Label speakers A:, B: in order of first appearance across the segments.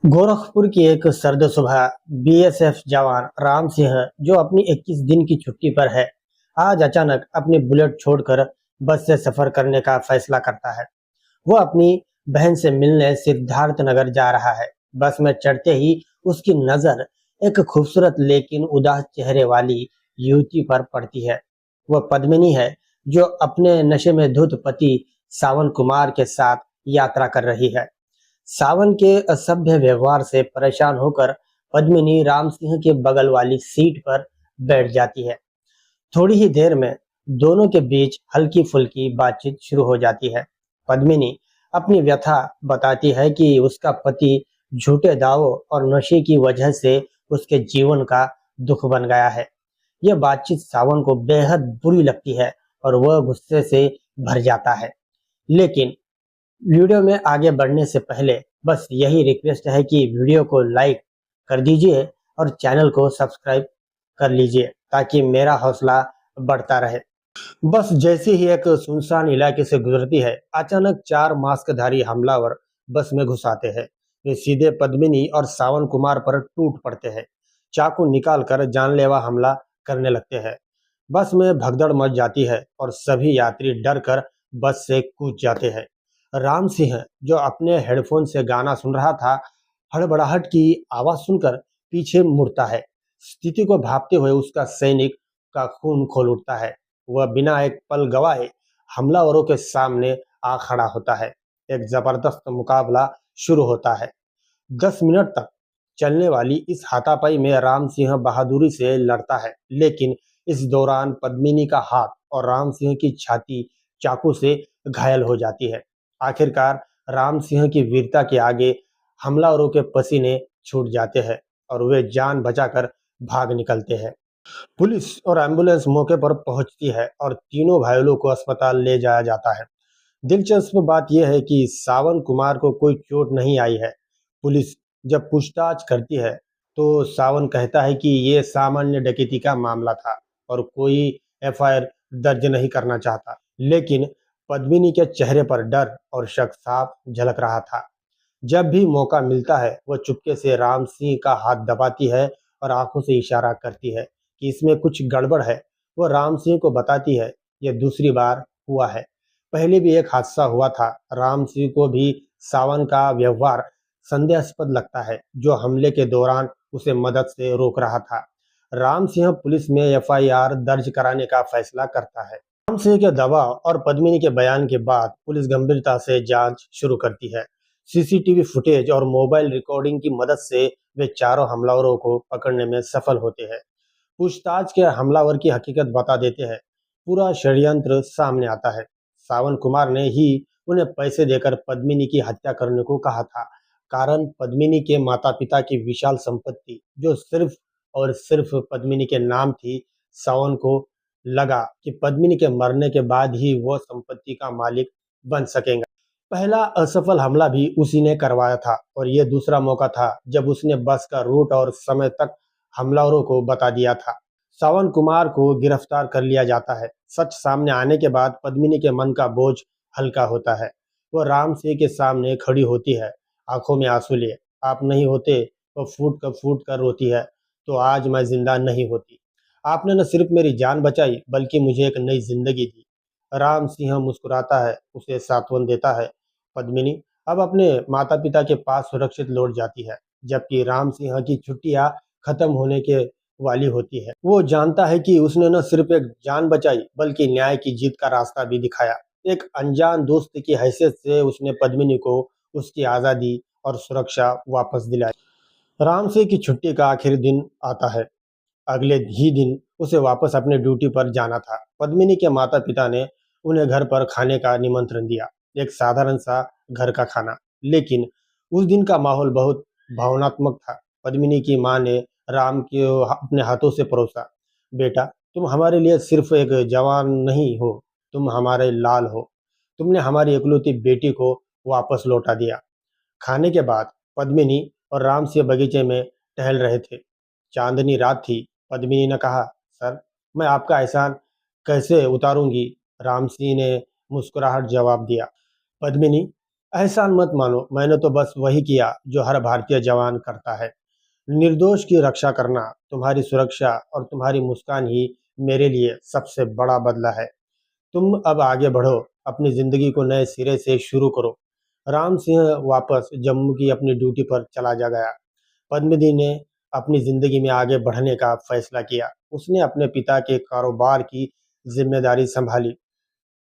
A: गोरखपुर की एक सर्द सुबह बीएसएफ जवान राम सिंह, जो अपनी 21 दिन की छुट्टी पर है, आज अचानक अपनी बुलेट छोड़कर बस से सफर करने का फैसला करता है। वो अपनी बहन से मिलने सिद्धार्थ नगर जा रहा है। बस में चढ़ते ही उसकी नजर एक खूबसूरत लेकिन उदास चेहरे वाली युवती पर पड़ती है। वह पद्मिनी है, जो अपने नशे में धुत पति सावन कुमार के साथ यात्रा कर रही है। सावन के असभ्य व्यवहार से परेशान होकर पद्मिनी राम सिंह के बगल वाली सीट पर बैठ जाती है। थोड़ी ही देर में दोनों के बीच हल्की फुल्की बातचीत शुरू हो जाती है। पद्मिनी अपनी व्यथा बताती है कि उसका पति झूठे दावों और नशे की वजह से उसके जीवन का दुख बन गया है। यह बातचीत सावन को बेहद बुरी लगती है और वह गुस्से से भर जाता है। लेकिन वीडियो में आगे बढ़ने से पहले बस यही रिक्वेस्ट है कि वीडियो को लाइक कर दीजिए और चैनल को सब्सक्राइब कर लीजिए, ताकि मेरा हौसला बढ़ता रहे। बस जैसे ही एक सुनसान इलाके से गुजरती है, अचानक चार मास्कधारी हमलावर बस में घुस आते हैं। वे सीधे पद्मिनी और सावन कुमार पर टूट पड़ते हैं। चाकू निकालकर जानलेवा हमला करने लगते हैं। बस में भगदड़ मच जाती है और सभी यात्री डर कर बस से कूद जाते हैं। राम सिंह, जो अपने हेडफोन से गाना सुन रहा था, हड़बड़ाहट की आवाज सुनकर पीछे मुड़ता है। स्थिति को भांपते हुए उसका सैनिक का खून खोल उठता है। वह बिना एक पल गवाए हमलावरों के सामने आ खड़ा होता है। एक जबरदस्त मुकाबला शुरू होता है। 10 मिनट तक चलने वाली इस हाथापाई में राम सिंह बहादुरी से लड़ता है, लेकिन इस दौरान पद्मिनी का हाथ और राम सिंह की छाती चाकू से घायल हो जाती है। आखिरकार राम सिंह की वीरता के आगे हमलावरों के पसीने छूट जाते हैं और वे जान बचाकर भाग निकलते हैं। पुलिस और एम्बुलेंस मौके पर पहुंचती है और तीनों घायलों को अस्पताल ले जाया जाता है। दिलचस्प बात यह है कि सावन कुमार को कोई चोट नहीं आई है। पुलिस जब पूछताछ करती है तो सावन कहता है कि ये सामान्य डकैती का मामला था और कोई एफआईआर दर्ज नहीं करना चाहता। लेकिन पद्मिनी के चेहरे पर डर और शक साफ झलक रहा था। जब भी मौका मिलता है वह चुपके से राम सिंह का हाथ दबाती है और आंखों से इशारा करती है कि इसमें कुछ गड़बड़ है। वह राम सिंह को बताती है, यह दूसरी बार हुआ है, पहले भी एक हादसा हुआ था। राम सिंह को भी सावन का व्यवहार संदेहास्पद लगता है, जो हमले के दौरान उसे मदद से रोक रहा था। राम सिंह पुलिस में एफआईआर दर्ज कराने का फैसला करता है। राम सिंह के दबाव और पद्मिनी के बयान के बाद पुलिस गंभीरता से जांच शुरू करती है। सीसीटीवी फुटेज और मोबाइल रिकॉर्डिंग की मदद से वे चारों हमलावरों को पकड़ने में सफल होते हैं। पूछताछ के हमलावर की हकीकत बता देते हैं। पूरा षड्यंत्र सामने आता है। सावन कुमार ने ही उन्हें पैसे देकर पद्मिनी की हत्या करने को कहा था। कारण पद्मिनी के माता पिता की विशाल संपत्ति, जो सिर्फ और सिर्फ पद्मिनी के नाम थी। सावन को लगा कि पद्मिनी के मरने के बाद ही वो संपत्ति का मालिक बन सकेगा। पहला असफल हमला भी उसी ने करवाया था और यह दूसरा मौका था जब उसने बस का रूट और समय तक हमलावरों को बता दिया था। सावन कुमार को गिरफ्तार कर लिया जाता है। सच सामने आने के बाद पद्मिनी के मन का बोझ हल्का होता है। वो राम सिंह के सामने खड़ी होती है, आंखों में आंसू लिए। आप नहीं होते, वो फूट कर रोती है, तो आज मैं जिंदा नहीं होती। आपने न सिर्फ मेरी जान बचाई, बल्कि मुझे एक नई जिंदगी दी। राम सिंह मुस्कुराता है, उसे सांत्वन देता है। पद्मिनी अब अपने माता पिता के पास सुरक्षित लौट जाती है, जबकि राम सिंह की छुट्टियां खत्म होने के वाली होती है। वो जानता है कि उसने न सिर्फ एक जान बचाई, बल्कि न्याय की जीत का रास्ता भी दिखाया। एक अनजान दोस्त की हैसियत से उसने पद्मिनी को उसकी आजादी और सुरक्षा वापस दिलाई। राम सिंह की छुट्टी का आखिरी दिन आता है। अगले ही दिन उसे वापस अपने ड्यूटी पर जाना था। पद्मिनी के माता पिता ने उन्हें घर पर खाने का निमंत्रण दिया। एक साधारण सा घर का खाना, लेकिन उस दिन का माहौल बहुत भावनात्मक था। पद्मिनी की मां ने राम को अपने हाथों से परोसा। बेटा, तुम हमारे लिए सिर्फ एक जवान नहीं हो, तुम हमारे लाल हो। तुमने हमारी इकलौती बेटी को वापस लौटा दिया। खाने के बाद पद्मिनी और राम सिंह बगीचे में टहल रहे थे। चांदनी रात थी। पद्मिनी ने कहा, सर, मैं आपका एहसान कैसे उतारूंगी? राम सिंह ने मुस्कुराहट जवाब दिया। पद्मिनी, एहसान मत मानो, मैंने तो बस वही किया जो हर भारतीय जवान करता है। निर्दोष की रक्षा करना, तुम्हारी सुरक्षा और तुम्हारी मुस्कान ही मेरे लिए सबसे बड़ा बदला है। तुम अब आगे बढ़ो, अपनी जिंदगी को नए सिरे से शुरू करो। राम सिंह वापस जम्मू की अपनी ड्यूटी पर चला जा गया। पद्मिनी ने अपनी जिंदगी में आगे बढ़ने का फैसला किया। उसने अपने पिता के कारोबार की जिम्मेदारी संभाली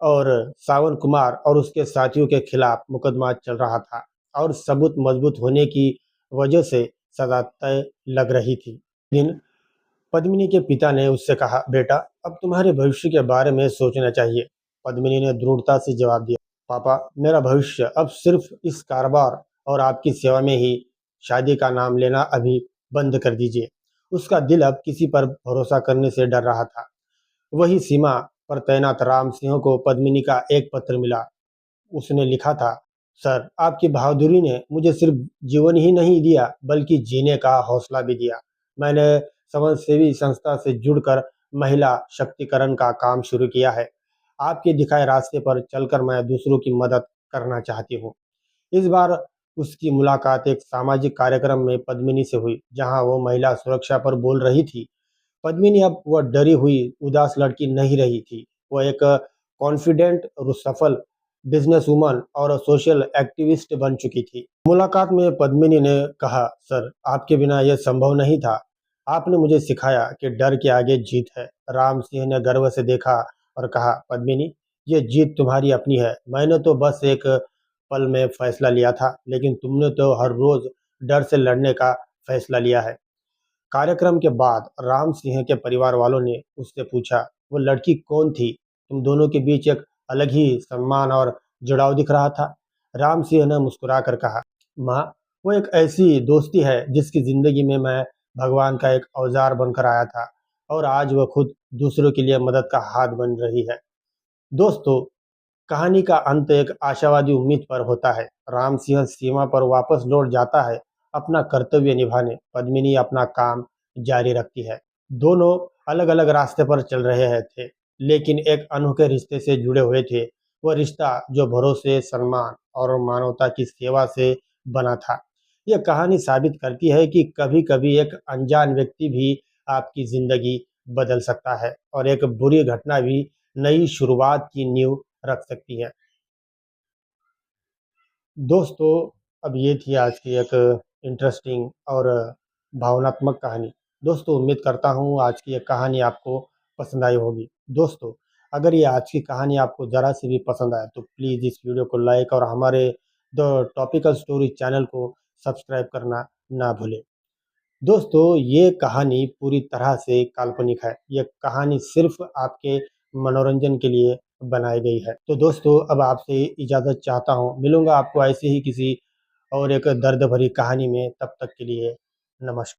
A: और सावन कुमार और उसके साथियों के खिलाफ मुकदमा चल रहा था और सबूत मजबूत होने की वजह से सजा तय लग रही थी। दिन पद्मिनी के पिता ने उससे कहा, बेटा, अब तुम्हारे भविष्य के बारे में सोचना चाहिए। पद्मिनी ने दृढ़ता से जवाब दिया, पापा, मेरा भविष्य अब सिर्फ इस कारोबार और आपकी सेवा में ही। शादी का नाम लेना अभी बंद कर दीजिए। उसका दिल अब किसी पर भरोसा करने से डर रहा था। वही सीमा पर तैनात राम सिंह को पद्मिनी का एक पत्र मिला। उसने लिखा था, सर, आपकी बहादुरी ने मुझे सिर्फ जीवन ही नहीं दिया बल्कि जीने का हौसला भी दिया। मैंने समाजसेवी संस्था से जुड़कर महिला शक्तिकरण का काम शुरू किया है। आपके दिखाए रास्ते पर चलकर मैं दूसरों की मदद करना चाहती हूँ। इस बार उसकी मुलाकात एक सामाजिक कार्यक्रम में पद्मिनी से हुई, जहां वो महिला सुरक्षा पर बोल रही थी। पद्मिनी अब वह डरी हुई उदास लड़की नहीं रही थी। वह एक कॉन्फिडेंट और सफल बिजनेस वुमन और सोशल एक्टिविस्ट बन चुकी थी। मुलाकात में पद्मिनी ने कहा, सर, आपके बिना यह संभव नहीं था। आपने मुझे सिखाया कि डर के आगे जीत है। राम सिंह ने गर्व से देखा और कहा, पद्मिनी, ये जीत तुम्हारी अपनी है। मैंने तो बस एक पल में फैसला लिया था, लेकिन तुमने तो हर रोज डर से लड़ने का फैसला लिया है। कार्यक्रम के बाद राम सिंह के परिवार वालों ने उससे पूछा, वो लड़की कौन थी? तुम दोनों के बीच एक अलग ही सम्मान और जुड़ाव दिख रहा था। राम सिंह ने मुस्कुरा कर कहा, माँ, वो एक ऐसी दोस्ती है जिसकी जिंदगी में मैं भगवान का एक औजार बनकर आया था और आज वह खुद दूसरों के लिए मदद का हाथ बन रही है। दोस्तों, कहानी का अंत एक आशावादी उम्मीद पर होता है। राम सिंह सीमा पर वापस लौट जाता है, अपना कर्तव्य निभाने। पद्मिनी अपना काम जारी रखती है। दोनों अलग अलग रास्ते पर चल रहे हैं थे, लेकिन एक अनोखे रिश्ते से जुड़े हुए थे। वह रिश्ता जो भरोसे, सम्मान और मानवता की सेवा से बना था। यह कहानी साबित करती है कि कभी कभी एक अनजान व्यक्ति भी आपकी जिंदगी बदल सकता है और एक बुरी घटना भी नई शुरुआत की नींव रख सकती है। दोस्तों, अब ये थी आज की एक इंटरेस्टिंग और भावनात्मक कहानी। दोस्तों, उम्मीद करता हूँ आज की ये कहानी आपको पसंद आई होगी। दोस्तों, अगर ये आज की कहानी आपको ज़रा सी भी पसंद आए तो प्लीज़ इस वीडियो को लाइक और हमारे द टॉपिकल स्टोरी चैनल को सब्सक्राइब करना ना भूलें। दोस्तों, ये कहानी पूरी तरह से काल्पनिक है। ये कहानी सिर्फ आपके मनोरंजन के लिए बनाई गई है। तो दोस्तों, अब आपसे इजाज़त चाहता हूँ। मिलूँगा आपको ऐसे ही किसी और एक दर्द भरी कहानी में। तब तक के लिए नमस्कार।